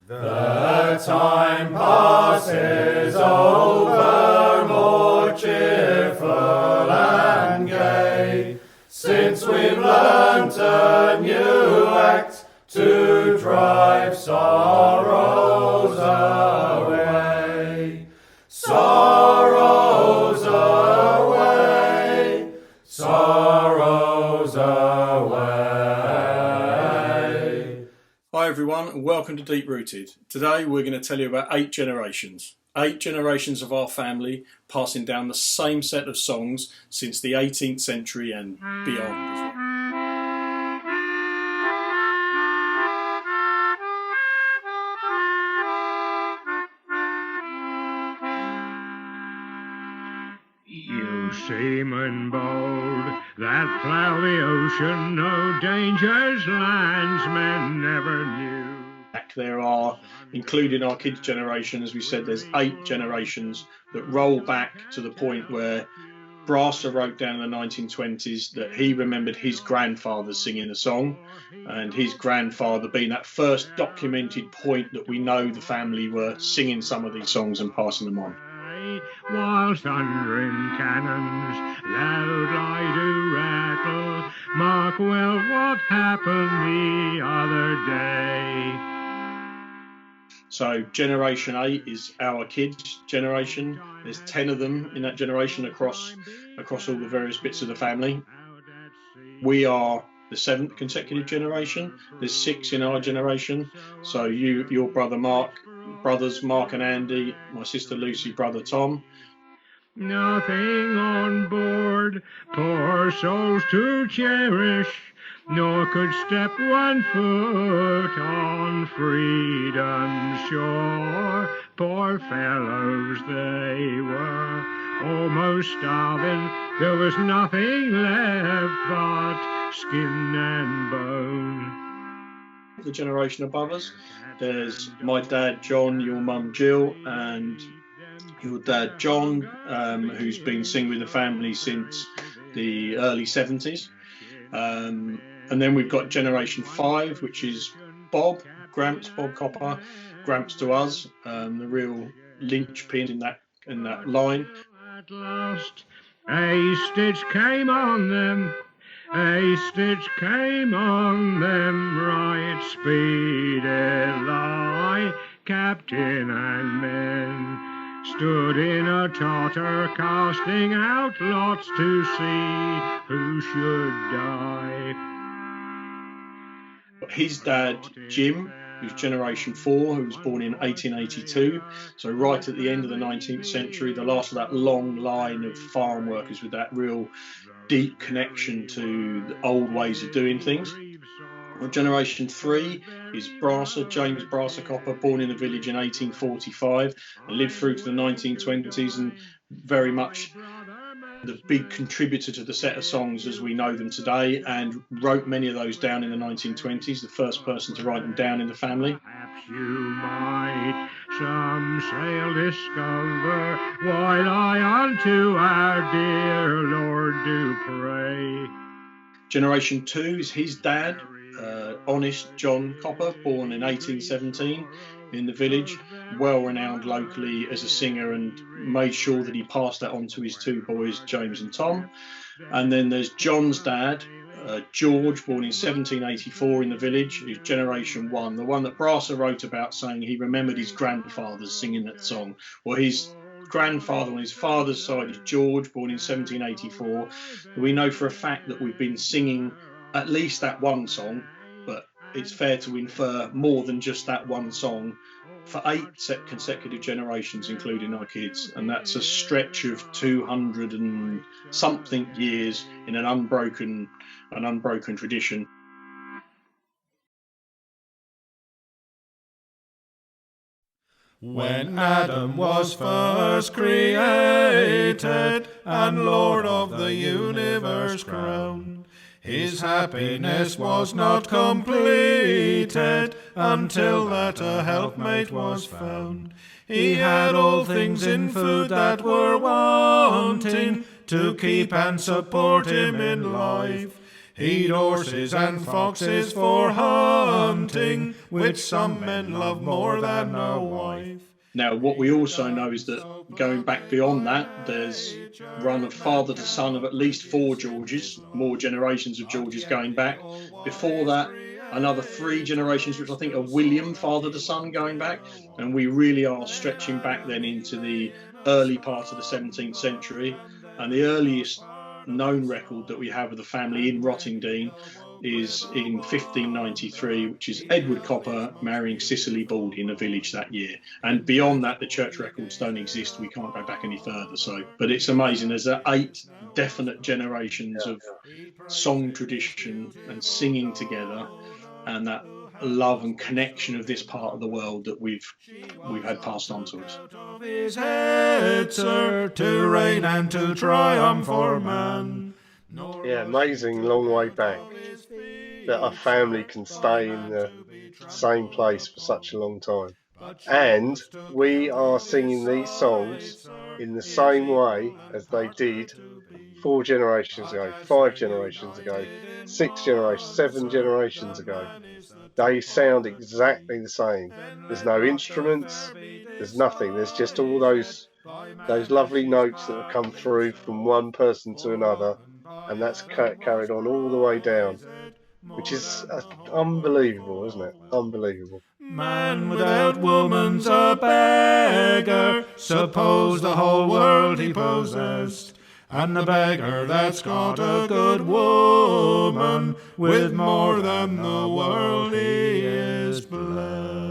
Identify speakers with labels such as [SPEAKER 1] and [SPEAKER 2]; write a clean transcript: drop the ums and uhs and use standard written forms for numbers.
[SPEAKER 1] The time passes over more cheerful and gay, since we've learnt a new act to drive sorrows away. Sorrows away, sorrows away.
[SPEAKER 2] Hi everyone and welcome to Deep Rooted. Today we're going to tell you about 8 generations. 8 generations of our family passing down the same set of songs since the 18th century and beyond.
[SPEAKER 3] You seamen bold that plough the ocean, no dangers landsmen never knew.
[SPEAKER 2] There are, including our kids' generation, as we said, there's 8 generations that roll back to the point where Brasser wrote down in the 1920s that he remembered his grandfather singing the song, and his grandfather being that first documented point that we know the family were singing some of these songs and passing them on.
[SPEAKER 3] While thundering cannons loud lie do rattle, mark well what happened the other day.
[SPEAKER 2] So generation 8 is our kids' generation. There's 10 of them in that generation across all the various bits of the family. We are the 7th consecutive generation. There's 6 in our generation. So your brother Mark, brothers Mark and Andy, my sister Lucy, brother Tom.
[SPEAKER 3] Nothing on board, poor souls to cherish, nor could step one foot on freedom's shore. Poor fellows they were, almost starving, there was nothing left but skin and bone.
[SPEAKER 2] The generation above us, there's my dad John, your mum Jill, and your dad John, who's been singing with the family since the early 70s. And then we've got generation 5, which is Bob Copper, Gramps to us, the real linchpin in that line.
[SPEAKER 3] At last a stitch came on them, a stitch came on them, right speedy lie, captain and men stood in a totter, casting out lots to see who should die.
[SPEAKER 2] His dad, Jim, who's generation 4, who was born in 1882, so right at the end of the 19th century, the last of that long line of farm workers with that real deep connection to the old ways of doing things. Well, generation 3 is Brasser, James Brasser Copper, born in the village in 1845 and lived through to the 1920s, and very much the big contributor to the set of songs as we know them today, and wrote many of those down in the 1920s, the first person to write them down in the family.
[SPEAKER 3] Perhaps you might some sail discover, while I unto our dear Lord do pray.
[SPEAKER 2] Generation 2 is his dad, honest John Copper, born in 1817 in the village, well renowned locally as a singer, and made sure that he passed that on to his 2 boys, James and Tom. And then there's John's dad, George, born in 1784 in the village, who's generation 1, the one that Brasser wrote about, saying he remembered his grandfather singing that song. Well, his grandfather on his father's side is George, born in 1784. We know for a fact that we've been singing at least that one song, but it's fair to infer more than just that one song for 8 consecutive generations, including our kids, and that's a stretch of 200 and something years in an unbroken tradition.
[SPEAKER 1] When Adam was first created and Lord of the universe crowned, his happiness was not completed until that a helpmate was found. He had all things in food that were wanting to keep and support him in life. He'd horses and foxes for hunting, which some men love more than a wife.
[SPEAKER 2] Now, what we also know is that going back beyond that, there's run of father to son of at least 4 Georges, more generations of Georges going back. Before that, another 3 generations, which I think are William, father to son, going back. And we really are stretching back then into the early part of the 17th century. And the earliest known record that we have of the family in Rottingdean is in 1593, which is Edward Copper marrying Cicely Baldy in a village that year. And beyond that, the church records don't exist. We can't go back any further. But it's amazing. There's 8 definite generations of song tradition and singing together, and that love and connection of this part of the world that we've had passed on to us.
[SPEAKER 1] His head, sir, to reign and to triumph for man.
[SPEAKER 4] Yeah, amazing long way back that a family can stay in the same place for such a long time. And we are singing these songs in the same way as they did 4 generations ago, 5 generations ago, 6 generations, 7 generations ago. They sound exactly the same. There's no instruments, there's nothing. There's just all those lovely notes that have come through from one person to another, and that's carried on all the way down, which is unbelievable, isn't it? Unbelievable.
[SPEAKER 1] Man without woman's a beggar. Suppose the whole world he possessed, and the beggar that's got a good woman, with more than the world he is blessed.